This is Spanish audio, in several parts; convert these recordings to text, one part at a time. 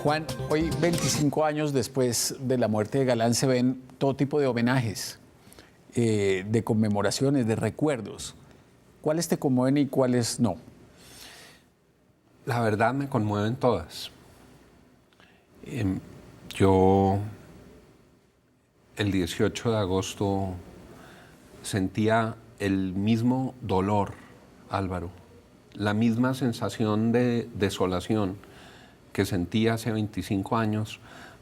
Juan, hoy 25 años después de la muerte de Galán se ven todo tipo de homenajes, de conmemoraciones, de recuerdos. ¿Cuáles te conmueven y cuáles no? La verdad me conmueven todas. Yo el 18 de agosto sentía el mismo dolor, Álvaro, la misma sensación de desolación que sentí hace 25 años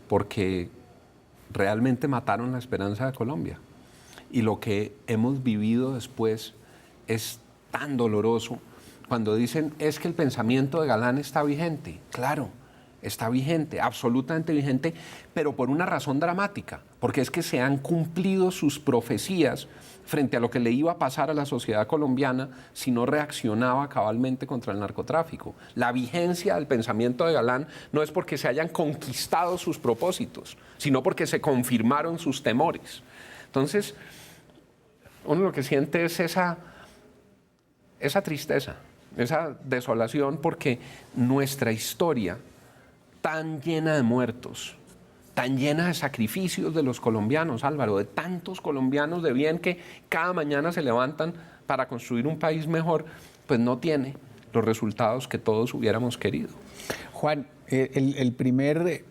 porque realmente mataron la esperanza de Colombia. Y lo que hemos vivido después es tan doloroso. Cuando dicen, es que el pensamiento de Galán está vigente. Claro, está vigente, absolutamente vigente, pero por una razón dramática, porque es que se han cumplido sus profecías frente a lo que le iba a pasar a la sociedad colombiana si no reaccionaba cabalmente contra el narcotráfico. La vigencia del pensamiento de Galán no es porque se hayan conquistado sus propósitos, sino porque se confirmaron sus temores. Entonces, uno lo que siente es esa tristeza, esa desolación, porque nuestra historia, tan llena de muertos, tan llena de sacrificios de los colombianos, Álvaro, de tantos colombianos de bien que cada mañana se levantan para construir un país mejor, pues no tiene los resultados que todos hubiéramos querido. Juan, el primer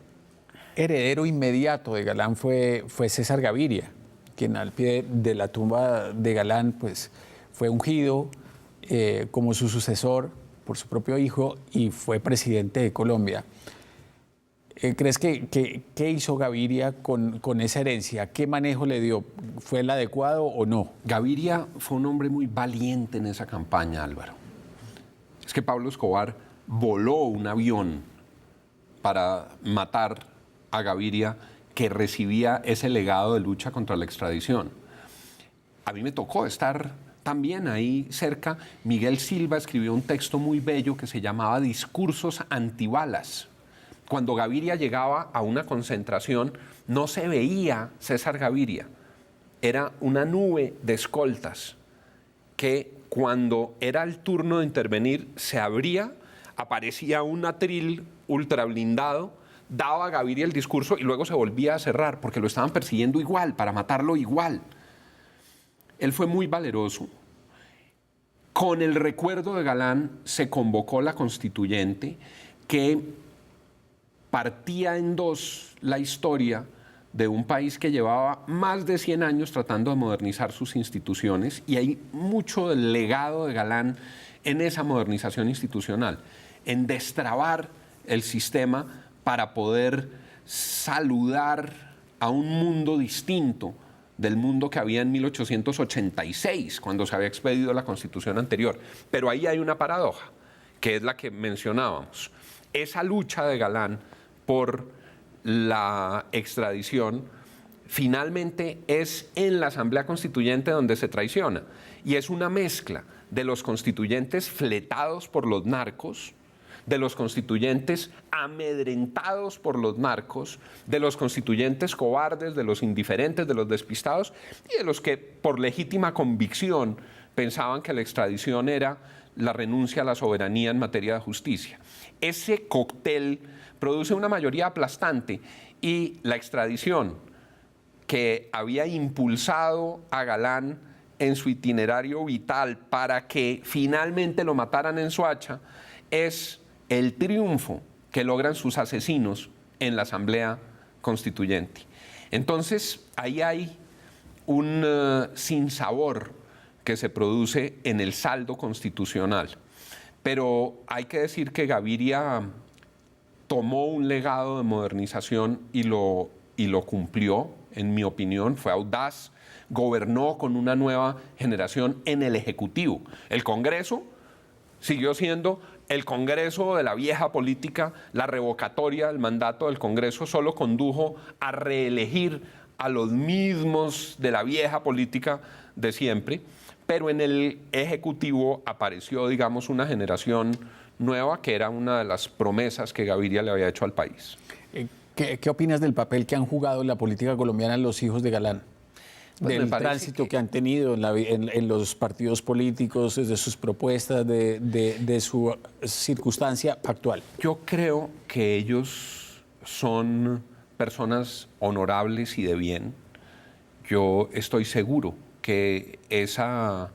heredero inmediato de Galán fue César Gaviria, quien al pie de la tumba de Galán pues, fue ungido como su sucesor por su propio hijo y fue presidente de Colombia. ¿Crees qué hizo Gaviria con esa herencia? ¿Qué manejo le dio? ¿Fue el adecuado o no? Gaviria fue un hombre muy valiente en esa campaña, Álvaro. Es que Pablo Escobar voló un avión para matar a Gaviria, que recibía ese legado de lucha contra la extradición. A mí me tocó estar también ahí cerca. Miguel Silva escribió un texto muy bello que se llamaba Discursos antibalas. Cuando Gaviria llegaba a una concentración, no se veía César Gaviria. Era una nube de escoltas que cuando era el turno de intervenir se abría, aparecía un atril ultra blindado, daba a Gaviria el discurso y luego se volvía a cerrar porque lo estaban persiguiendo igual, para matarlo igual. Él fue muy valeroso. Con el recuerdo de Galán se convocó la constituyente que partía en dos la historia de un país que llevaba más de 100 años tratando de modernizar sus instituciones, y hay mucho del legado de Galán en esa modernización institucional, en destrabar el sistema para poder saludar a un mundo distinto del mundo que había en 1886, cuando se había expedido la Constitución anterior. Pero ahí hay una paradoja, que es la que mencionábamos. Esa lucha de Galán por la extradición finalmente es en la Asamblea Constituyente donde se traiciona, y es una mezcla de los constituyentes fletados por los narcos, de los constituyentes amedrentados por los narcos, de los constituyentes cobardes, de los indiferentes, de los despistados y de los que por legítima convicción pensaban que la extradición era la renuncia a la soberanía en materia de justicia. Ese cóctel produce una mayoría aplastante, y la extradición que había impulsado a Galán en su itinerario vital para que finalmente lo mataran en Soacha es el triunfo que logran sus asesinos en la Asamblea Constituyente. Entonces, ahí hay un sinsabor que se produce en el saldo constitucional. Pero hay que decir que Gaviria tomó un legado de modernización y lo cumplió, en mi opinión, fue audaz, gobernó con una nueva generación en el Ejecutivo. El Congreso siguió siendo el Congreso de la vieja política. La revocatoria del mandato del Congreso solo condujo a reelegir a los mismos de la vieja política de siempre, pero en el Ejecutivo apareció, digamos, una generación nueva que era una de las promesas que Gaviria le había hecho al país. ¿Qué opinas del papel que han jugado en la política colombiana los hijos de Galán? Pues del tránsito que han tenido en los partidos políticos, de sus propuestas, de su circunstancia actual. Yo creo que ellos son personas honorables y de bien. Yo estoy seguro que esa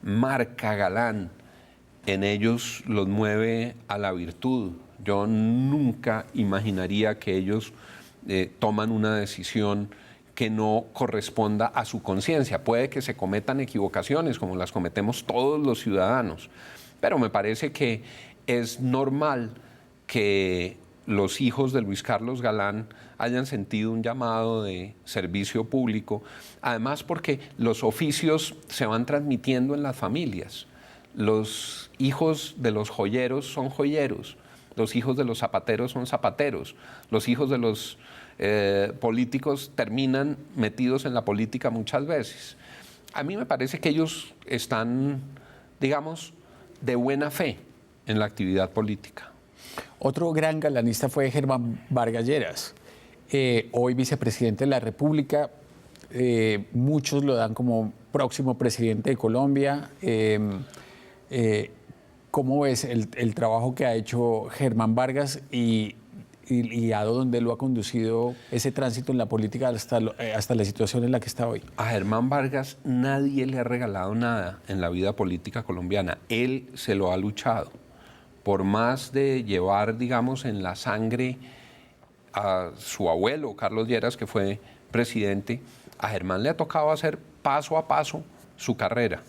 marca Galán en ellos los mueve a la virtud. Yo nunca imaginaría que ellos toman una decisión que no corresponda a su conciencia. Puede que se cometan equivocaciones, como las cometemos todos los ciudadanos, pero me parece que es normal que los hijos de Luis Carlos Galán hayan sentido un llamado de servicio público, además porque los oficios se van transmitiendo en las familias. Los hijos de los joyeros son joyeros, los hijos de los zapateros son zapateros, los hijos de los políticos terminan metidos en la política muchas veces. A mí me parece que ellos están, digamos, de buena fe en la actividad política. Otro gran galanista fue Germán Vargas Lleras, hoy vicepresidente de la República. Muchos lo dan como próximo presidente de Colombia. ¿Cómo ves el trabajo que ha hecho Germán Vargas y a dónde lo ha conducido ese tránsito en la política hasta la situación en la que está hoy? A Germán Vargas nadie le ha regalado nada en la vida política colombiana. Él se lo ha luchado. Por más de llevar, digamos, en la sangre a su abuelo, Carlos Lleras, que fue presidente, a Germán le ha tocado hacer paso a paso su carrera.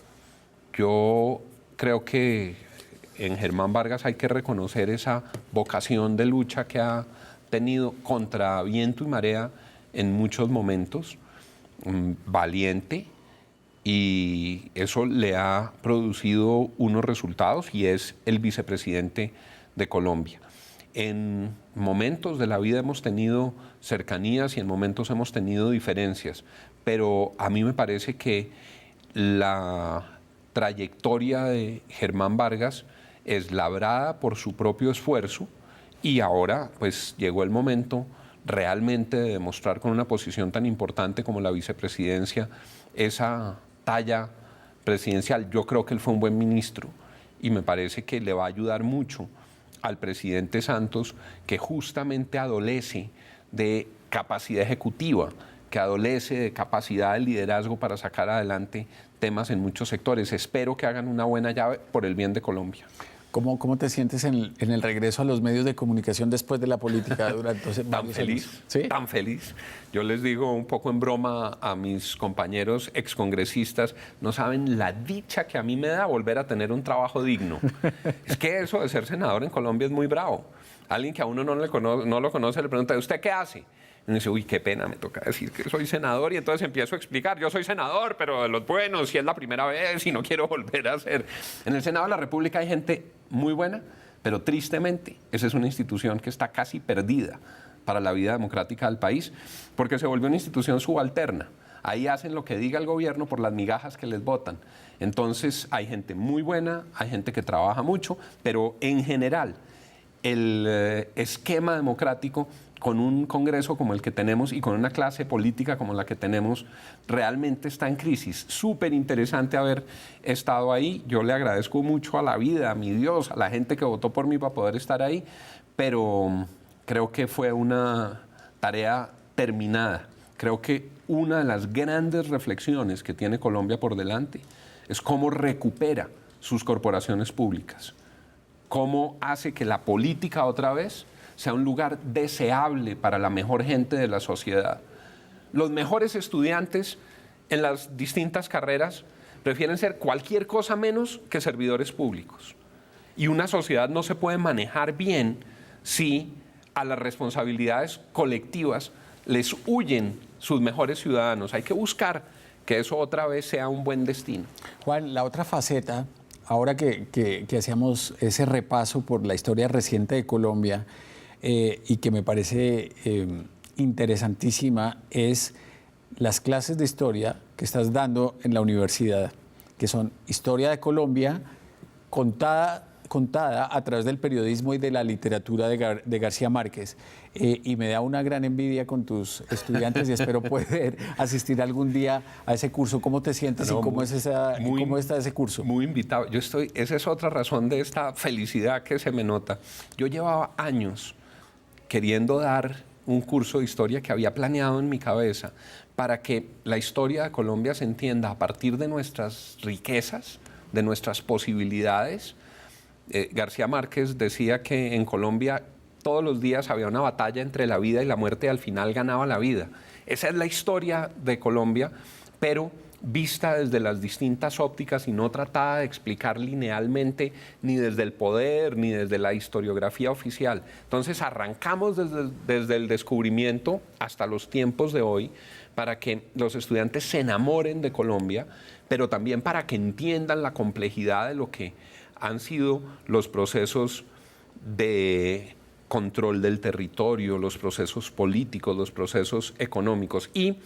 Yo creo que en Germán Vargas hay que reconocer esa vocación de lucha que ha tenido contra viento y marea en muchos momentos, valiente, y eso le ha producido unos resultados y es el vicepresidente de Colombia. En momentos de la vida hemos tenido cercanías y en momentos hemos tenido diferencias, pero a mí me parece que la trayectoria de Germán Vargas es labrada por su propio esfuerzo y ahora pues llegó el momento realmente de demostrar con una posición tan importante como la vicepresidencia esa talla presidencial. Yo creo que él fue un buen ministro y me parece que le va a ayudar mucho al presidente Santos, que justamente adolece de capacidad ejecutiva, que adolece de capacidad de liderazgo para sacar adelante temas en muchos sectores. Espero que hagan una buena llave por el bien de Colombia. ¿Cómo te sientes en el regreso a los medios de comunicación después de la política durante Tan feliz, ¿sí? Tan feliz. Yo les digo un poco en broma a mis compañeros excongresistas, no saben la dicha que a mí me da volver a tener un trabajo digno. Es que eso de ser senador en Colombia es muy bravo. Alguien que a uno no lo conoce le pregunta, ¿usted qué hace? Y uno dice, uy, qué pena, me toca decir que soy senador, y entonces empiezo a explicar, yo soy senador, pero de los buenos, si es la primera vez y no quiero volver a ser. En el Senado de la República hay gente muy buena, pero tristemente esa es una institución que está casi perdida para la vida democrática del país, porque se volvió una institución subalterna. Ahí hacen lo que diga el gobierno por las migajas que les votan. Entonces hay gente muy buena, hay gente que trabaja mucho, pero en general el esquema democrático con un Congreso como el que tenemos y con una clase política como la que tenemos, realmente está en crisis. Súper interesante haber estado ahí. Yo le agradezco mucho a la vida, a mi Dios, a la gente que votó por mí para poder estar ahí, pero creo que fue una tarea terminada. Creo que una de las grandes reflexiones que tiene Colombia por delante es cómo recupera sus corporaciones públicas, cómo hace que la política otra vez sea un lugar deseable para la mejor gente de la sociedad. Los mejores estudiantes en las distintas carreras prefieren ser cualquier cosa menos que servidores públicos. Y una sociedad no se puede manejar bien si a las responsabilidades colectivas les huyen sus mejores ciudadanos. Hay que buscar que eso otra vez sea un buen destino. Juan, la otra faceta, ahora que hacíamos ese repaso por la historia reciente de Colombia, y que me parece interesantísima, es las clases de historia que estás dando en la universidad, que son historia de Colombia contada a través del periodismo y de la literatura de García Márquez. Y me da una gran envidia con tus estudiantes y espero poder asistir algún día a ese curso. ¿Cómo te sientes y cómo está ese curso? Muy invitado. Esa es otra razón de esta felicidad que se me nota. Yo llevaba años queriendo dar un curso de historia que había planeado en mi cabeza para que la historia de Colombia se entienda a partir de nuestras riquezas, de nuestras posibilidades. García Márquez decía que en Colombia todos los días había una batalla entre la vida y la muerte y al final ganaba la vida. Esa es la historia de Colombia, pero vista desde las distintas ópticas y no tratada de explicar linealmente ni desde el poder ni desde la historiografía oficial. Entonces arrancamos desde el descubrimiento hasta los tiempos de hoy para que los estudiantes se enamoren de Colombia, pero también para que entiendan la complejidad de lo que han sido los procesos de control del territorio, los procesos políticos, los procesos económicos. Y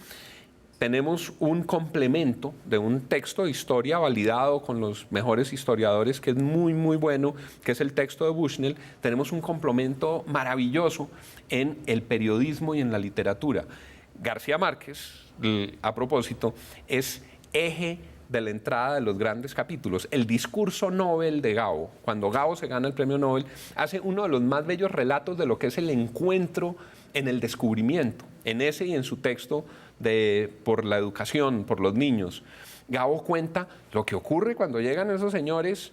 tenemos un complemento de un texto de historia validado con los mejores historiadores, que es muy, muy bueno, que es el texto de Bushnell. Tenemos un complemento maravilloso en el periodismo y en la literatura. García Márquez, a propósito, es eje de la entrada de los grandes capítulos. El discurso Nobel de Gabo, cuando Gabo se gana el premio Nobel, hace uno de los más bellos relatos de lo que es el encuentro en el descubrimiento, en ese y en su texto por la educación, por los niños. Gabo cuenta lo que ocurre cuando llegan esos señores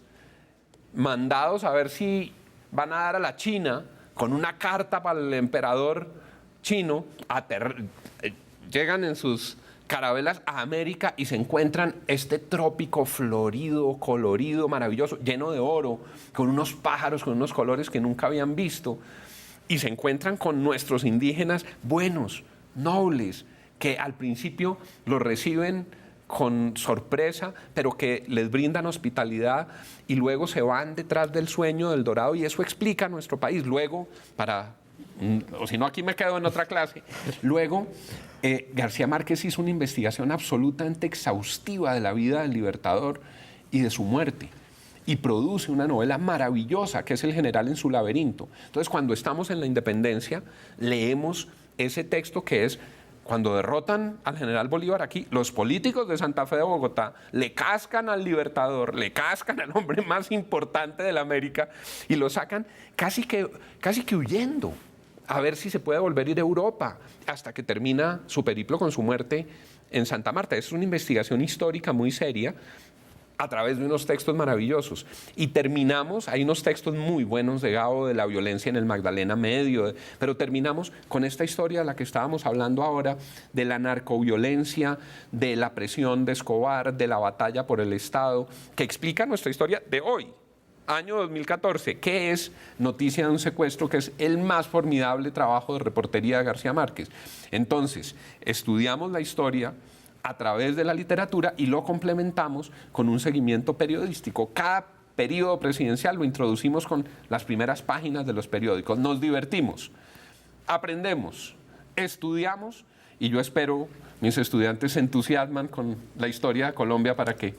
mandados a ver si van a dar a la China con una carta para el emperador chino, llegan en sus carabelas a América y se encuentran este trópico florido, colorido, maravilloso, lleno de oro, con unos pájaros, con unos colores que nunca habían visto, y se encuentran con nuestros indígenas buenos, nobles, que al principio los reciben con sorpresa, pero que les brindan hospitalidad y luego se van detrás del sueño del dorado, y eso explica nuestro país. Luego, o si no, aquí me quedo en otra clase. Luego, García Márquez hizo una investigación absolutamente exhaustiva de la vida del Libertador y de su muerte, y produce una novela maravillosa que es El general en su laberinto. Entonces, cuando estamos en la independencia, leemos ese texto que es cuando derrotan al general Bolívar aquí, los políticos de Santa Fe de Bogotá le cascan al Libertador, le cascan al hombre más importante de la América y lo sacan casi que huyendo, a ver si se puede volver a ir a Europa, hasta que termina su periplo con su muerte en Santa Marta. Es una investigación histórica muy seria a través de unos textos maravillosos. Y terminamos, hay unos textos muy buenos de Gabo, de la violencia en el Magdalena Medio, pero terminamos con esta historia de la que estábamos hablando ahora, de la narcoviolencia, de la presión de Escobar, de la batalla por el Estado, que explica nuestra historia de hoy. Año 2014, que es Noticia de un secuestro, que es el más formidable trabajo de reportería de García Márquez. Entonces, estudiamos la historia a través de la literatura y lo complementamos con un seguimiento periodístico. Cada periodo presidencial lo introducimos con las primeras páginas de los periódicos. Nos divertimos, aprendemos, estudiamos, y yo espero mis estudiantes se entusiasman con la historia de Colombia para que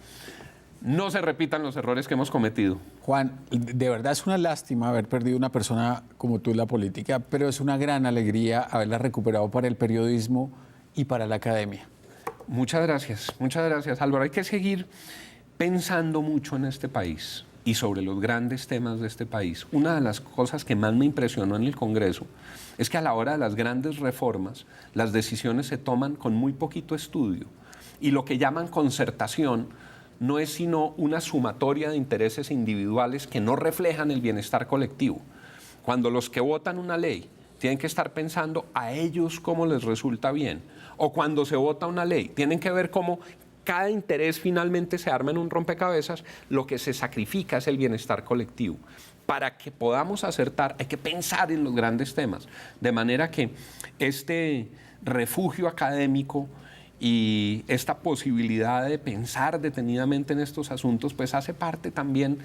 no se repitan los errores que hemos cometido. Juan, de verdad es una lástima haber perdido una persona como tú en la política, pero es una gran alegría haberla recuperado para el periodismo y para la academia. Muchas gracias, Álvaro. Hay que seguir pensando mucho en este país y sobre los grandes temas de este país. Una de las cosas que más me impresionó en el Congreso es que a la hora de las grandes reformas, las decisiones se toman con muy poquito estudio, y lo que llaman concertación no es sino una sumatoria de intereses individuales que no reflejan el bienestar colectivo. Cuando los que votan una ley tienen que estar pensando a ellos cómo les resulta bien, o cuando se vota una ley, tienen que ver cómo cada interés finalmente se arma en un rompecabezas, lo que se sacrifica es el bienestar colectivo. Para que podamos acertar, hay que pensar en los grandes temas, de manera que este refugio académico y esta posibilidad de pensar detenidamente en estos asuntos, pues hace parte también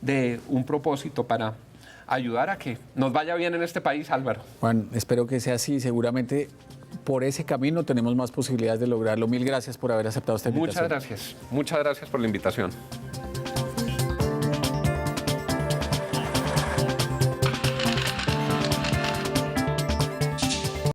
de un propósito para ayudar a que nos vaya bien en este país, Álvaro. Juan, espero que sea así. Seguramente por ese camino tenemos más posibilidades de lograrlo. Mil gracias por haber aceptado esta invitación. Muchas gracias por la invitación.